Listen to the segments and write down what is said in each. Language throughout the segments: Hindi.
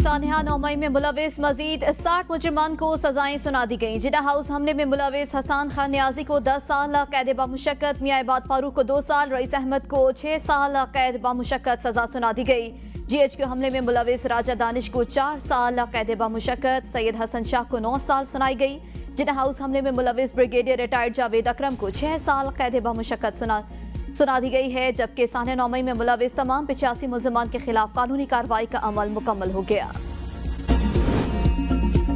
सानिया नौमई में मुलविस मजीद 60 मुजरिमान को सजाएं सुना दी गई। जिना हाउस हमले में मुलविस हसन खान न्याजी को 10 साल कैद बामुशक्कत, मियां इबाद फारूक को 2 साल, रईस अहमद को 6 साल कैद बामुशक्कत सजा सुना दी गई। GHQ हमले में मुलविस राजा दानिश को 4 साल कैद बामुशक्कत, सैयद हसन शाह को 9 साल सुनाई गई। जिना हाउस हमले में मुलविस ब्रिगेडियर रिटायर्ड जावेद अकरम को 6 साल कैद बामुशक्कत सुना दी गई है, जबकि सानिया नौमई में मुलविस तमाम 85 मुल्जिमान के खिलाफ कानूनी कार्रवाई का अमल मुकम्मल हो गया।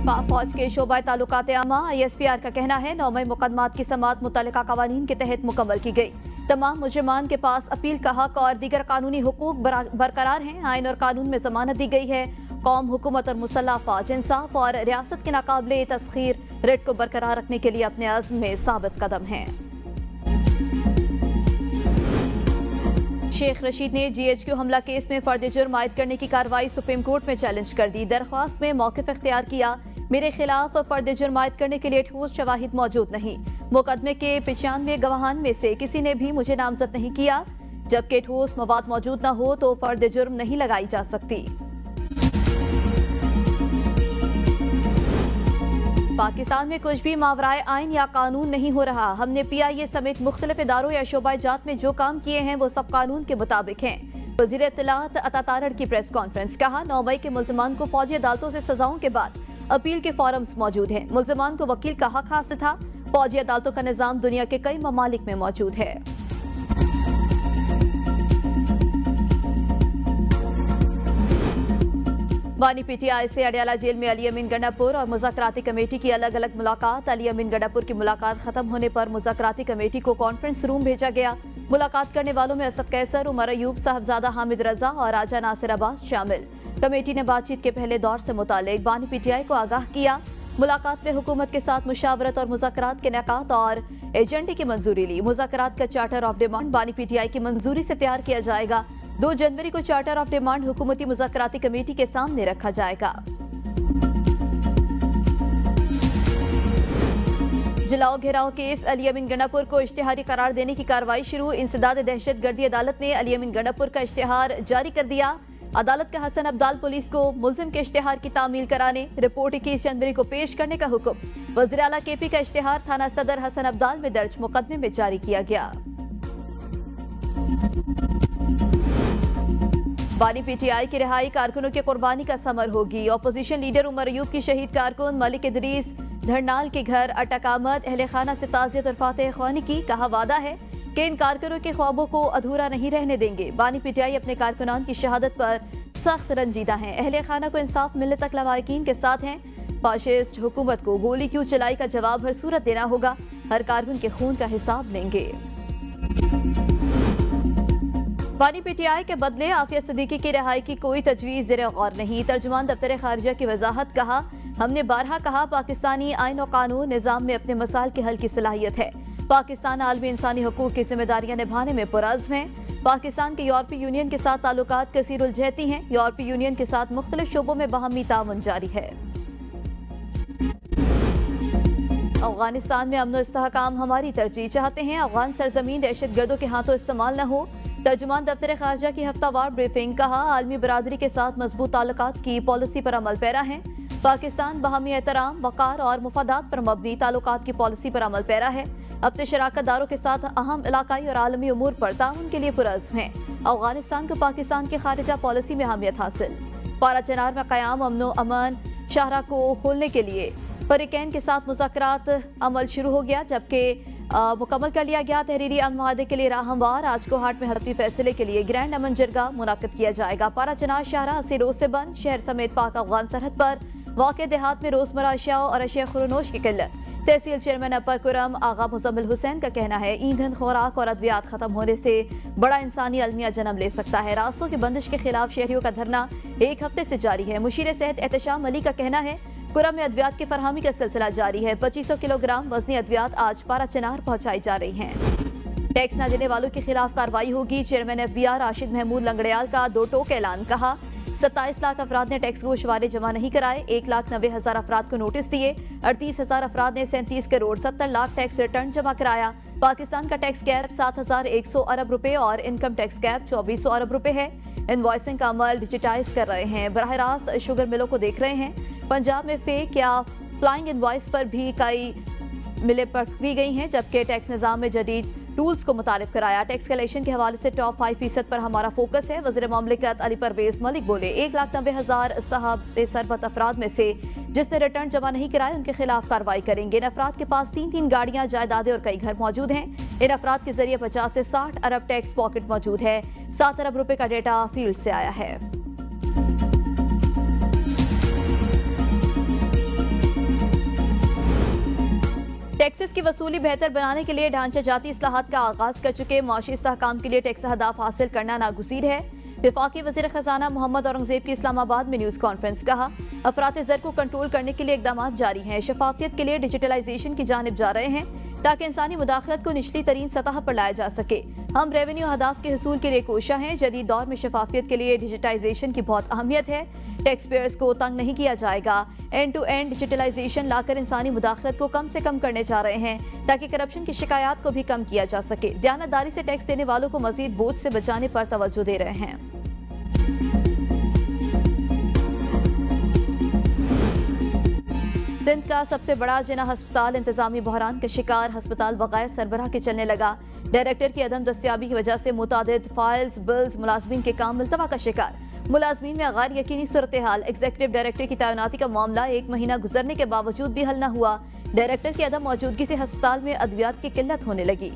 पाक फौज के शोबा ताल्लुकात आमा ISPR का कहना है नौमई मुकदमात की समाअत मुतल्लिका कवानीन के तहत मुकम्मल की गई। तमाम मुजरिमान के पास अपील का हक और दीगर कानूनी हुकूक बरकरार हैं। आइन और कानून में जमानत दी गई है। कौम, हुकूमत और मुसल्लह फौज इंसाफ और रियासत के नाकाबिले तस्खीर रिट को बरकरार रखने के लिए अपने अज़्म में साबित कदम हैं। शेख रशीद ने GHQ हमला केस में फर्द जुर्म आयद करने की कार्रवाई सुप्रीम कोर्ट में चैलेंज कर दी। दरख्वास्त में मौक़िफ़ इख्तियार किया, मेरे खिलाफ फर्द जुर्म आयद करने के लिए ठोस शवाहिद मौजूद नहीं। मुकदमे के 95 गवाहान में से किसी ने भी मुझे नामजद नहीं किया। जबकि ठोस मवाद मौजूद न हो तो फर्द जुर्म नहीं लगाई जा सकती। पाकिस्तान में कुछ भी मावराए आइन या कानून नहीं हो रहा। हमने PIA समेत मुख्तलिफ इदारों या शोबा जात में जो काम किए हैं वो सब कानून के मुताबिक हैं। वज़ीर इत्तलात अता तारड़ की प्रेस कॉन्फ्रेंस, कहा नौमई के मुल्जिमान को फौजी अदालतों से सजाओं के बाद अपील के फॉरम्स मौजूद हैं। मुल्जिमान को वकील का हक हासिल था। फौजी अदालतों का निज़ाम दुनिया के कई ममालिक में मौजूद है। बानी PTI से अडियाला जेल में अली अमीन गंडापुर और मुज़ाकराती कमेटी की अलग अलग मुलाकात। अली अमीन गंडापुर की मुलाकात खत्म होने पर मुज़ाकराती कमेटी को कॉन्फ्रेंस रूम भेजा गया। मुलाकात करने वालों में असद कैसर, उमर अयूब, साहबजादा हामिद रजा और राजा नासिर अब्बास शामिल। कमेटी ने बातचीत के पहले दौर से मुतालिक बानी PTI को आगाह किया। मुलाकात में हुकूमत के साथ मुशावरत और मुज़ाकरात के निकात और एजेंडे की मंजूरी ली। मुज़ाकरात का चार्टर ऑफ डिमांड बानी PTI की मंजूरी से तैयार किया जाएगा। 2 जनवरी को चार्टर ऑफ डिमांड हुकूमती मुज़ाकराती कमेटी के सामने रखा जाएगा। जलाओ घेराव केस, अली अमीन गंडापुर को इश्तिहारी करार देने की कार्रवाई शुरू। इंसदाद दहशतगर्दी अदालत ने अली अमीन गंडापुर का इश्तिहार जारी कर दिया। अदालत का हसन अब्दाल पुलिस को मुल्जिम के इश्तिहार की तामील कराने, रिपोर्ट 21 जनवरी को पेश करने का हुक्म। वज़ीर आला KP का इश्तिहार थाना सदर हसन अब्दाल में दर्ज मुकदमे में जारी किया गया। बानी PTI की रिहाई कारकुनों की कुर्बानी का समर होगी। अपोजिशन लीडर उमर अयूब की शहीद कारकुन मलिक इदरीस धरनाल के घर अटक आमद, अहले खाना से ताज़ियत और फातह ख्वानी की। कहा वादा है कि इन कारकुनों के ख्वाबों को अधूरा नहीं रहने देंगे। बानी PTI अपने कारकुनान की शहादत पर सख्त रंजीदा हैं। अहले खाना को इंसाफ मिलने तक लवाहिकीन के साथ हैं। फाशिस्ट हुकूमत को गोली क्यों चलाई का जवाब हर सूरत देना होगा। हर कारकुन के खून का हिसाब लेंगे। बानी PTI के बदले आफिया सिद्दीकी की रिहाई की कोई तजवीज़ ज़ेरे गौर नहीं। तर्जुमान दफ्तर खारिजा की वजाहत, कहा हमने बारहा कहा पाकिस्तानी आइन और कानून निज़ाम में अपने मसाइल के हल की सलाहियत है। पाकिस्तान आलमी इंसानी हकूक़ की जिम्मेदारियाँ निभाने में पुरअज़्म है। पाकिस्तान के यूरोपीय यूनियन के साथ ताल्लुकात कसीरुल जहती हैं। यूरोपीय यूनियन के साथ मुख्तलिफ शोबों में बाहमी ताउन जारी है। अफगानिस्तान में अमन इस्तेहकाम हमारी तरजीह चाहते हैं। अफगान सरजमीन दहशतगर्दों के हाथों इस्तेमाल न हो। तर्जुमान दफ्तर खारजा की हफ्तावार ब्रीफिंग, कहा आलमी बरादरी के साथ मजबूत ताल्लुकात की पॉलिसी पर अमल पैरा है। पाकिस्तान बाहमी एहतराम, वक़ार और मुफादात पर मबनी ताल्लुकात की पॉलिसी पर अमल पैरा है। अपने शराकत दारों के साथ अहम इलाकाई और आलमी उमूर पर ताउन के लिए पुरअज़्म है। अफगानिस्तान को पाकिस्तान की खारिजा पॉलिसी में अहमियत हासिल। पारा चनार में क़याम अमन अमन शाहरा को खोलने के लिए फरीकैन के साथ मुज़ाकरात अमल शुरू हो गया, जबकि मुकम्मल कर लिया गया। तहरीरी अमन माहदे के लिए राह हमवार। आज को हाट में हतमी फैसले के लिए ग्रैंड अमन जरगा मुनाकिद किया जाएगा। पारा चनार शाहरा 80 रोज से बंद। शहर समेत पाक अफगान सरहद पर वाक़े देहात में रोजमर्रा अशिया और अशिया खुरनोश की किल्लत। तहसील चेयरमैन अपर कुरम आगा मुजम्मिल हुसैन का कहना है ईंधन, खुराक और अद्वियात खत्म होने से बड़ा इंसानी अलमिया जन्म ले सकता है। रास्तों की बंदिश के खिलाफ शहरियों का धरना 1 हफ्ते से जारी है। मुशीर सेहत एहतशाम अली का कहना है कुरम में अद्वियात की फरहमी का सिलसिला जारी है। 2500 किलोग्राम वजनी अद्वियात आज पारा चनार पहुँचाई जा रही हैं। टैक्स न देने वालों के खिलाफ कार्रवाई होगी। चेयरमैन FBI राशिद महमूद लंगड़ियाल का 2 टोक ऐलान, कहा 27 लाख अफराद ने टैक्स गोशवारे जमा नहीं कराए, 1,90,000 अफराद को नोटिस दिए, 38,000 अफराद ने 37 करोड़ 70 लाख टैक्स रिटर्न जमा कराया। पाकिस्तान का टैक्स कैप 7,100 अरब रुपए और इनकम टैक्स कैप 2,400 अरब रुपए है। इनवॉइसिंग का अमल डिजिटाइज कर रहे हैं, बराह रास्त शुगर मिलों को देख रहे हैं। पंजाब में फेक या फ्लाइंग इनवॉइस पर भी कई मिलें पकड़ी गई हैं, जबकि टैक्स निज़ाम में जदीद टूल्स को मुतारिफ कराया। टैक्स कलेक्शन के हवाले से टॉप 5% पर हमारा फोकस है। वज़ीर ममलिकत अली परवेज मलिक बोले, 1,90,000 साहब सरबत अफराद में से जिसने रिटर्न जमा नहीं कराए उनके खिलाफ कार्रवाई करेंगे। इन अफराद के पास 3 गाड़ियां, जायदादें और कई घर मौजूद हैं। इन अफराद के जरिए 50 से 60 अरब टैक्स पॉकेट मौजूद है। 7 अरब रुपए का डेटा फील्ड से आया है। टैक्सेस की वसूली बेहतर बनाने के लिए ढांचागत इस्लाहात का आगाज कर चुके मुआशी इस्तेहकाम के लिए टैक्स अहदाफ हासिल करना नागुज़ीर है। वफाकी वज़ीर ख़जाना मोहम्मद औरंगज़ेब की इस्लामाबाद में न्यूज़ कॉन्फ्रेंस। कहा, अफरात ज़र को कंट्रोल करने के लिए इक़दाम जारी हैं। शफाफियत के लिए डिजिटलाइजेशन की जानिब जा रहे हैं ताकि इंसानी मुदाखलत को निचली तरीन सतह पर लाया जा सके। हम रेवेन्यू अहदाफ के हसूल के लिए कोशा हैं। जदीद दौर में शफाफियत के लिए डिजिटाइजेशन की बहुत अहमियत है। टैक्स पेयर्स को तंग नहीं किया जाएगा। एंड टू एंड डिजिटलाइजेशन लाकर इंसानी मुदाखलत को कम से कम करने जा रहे हैं ताकि करप्शन की शिकायत को भी कम किया जा सके। दयानतदारी से टैक्स देने वालों को मजीद बोझ से बचाने पर तवज्जो दे रहे हैं। सिंध का सबसे बड़ा जिना अस्पताल इंतजामी बहरान का शिकार। अस्पताल बगैर सरबराह के चलने लगा। डायरेक्टर की अदम दस्तियाबी की वजह से मुतादिद फाइल्स, बिल्स, मुलाजमीन के काम मुल्तवा का शिकार। मुलाजमीन में गैर यकीनी सूरत हाल। एग्जीक्यूटिव डायरेक्टर की तैनाती का मामला 1 महीना गुजरने के बावजूद भी हल न हुआ। डायरेक्टर की अदम मौजूदगी से अस्पताल में अद्वियात की किल्लत होने लगी।